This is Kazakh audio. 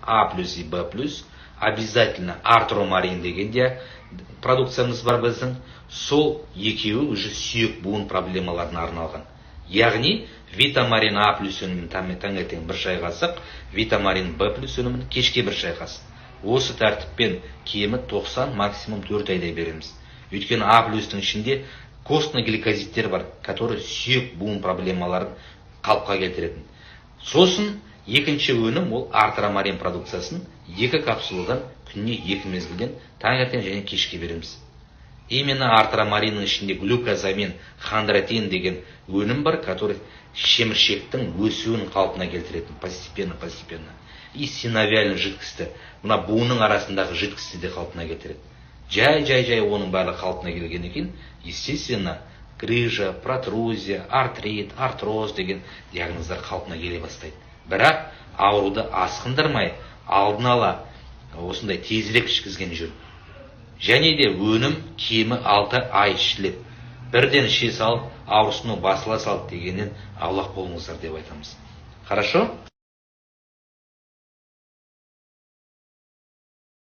А плюс и Б плюс, обязательно артромарин деген де продукциямыз бар біздің. Сол екеуі уже сүйек буын проблемаларына арналған. Яғни витамарин А плюс өнімін таңертең бір шай қасық, витамарин Б плюс өнімін кешке бір шай қасық. Осы тәртіппен кемі 90, максимум 4 айдай береміз. Өйткені А плюстың ішінде костный гликозидтер бар, который сүйек буын проблемаларын қалыпқа келтіретін. Сосын екінші өнім ол артромарин продукциясын 2 капсуладан күніне 2 мезгілден таңертең және кешке береміз. Именно артромаринның ішінде глюкозамин, хондроитин деген өнім бар, который шеміршектің өсуін қалпына келтіретін постепенно. И синовиальный жидкості, мына буынның арасындағы жидкості де қалпына келтіреді. Жай оның барлығы қалпына келген екен, естественно, грыжа, протрузия, артрит, артроз деген диагноздар қалпына келе бастайды. Бірақ ауруды асқындырмай, алдын ала осындай тезірек ішкізген жөн. Және де өнім кемі 6 ай ішіледі. Бірден іше салып, аурусыны басыла салып дегеннен аулақ болыңыздар деп айтамыз. Хорошо?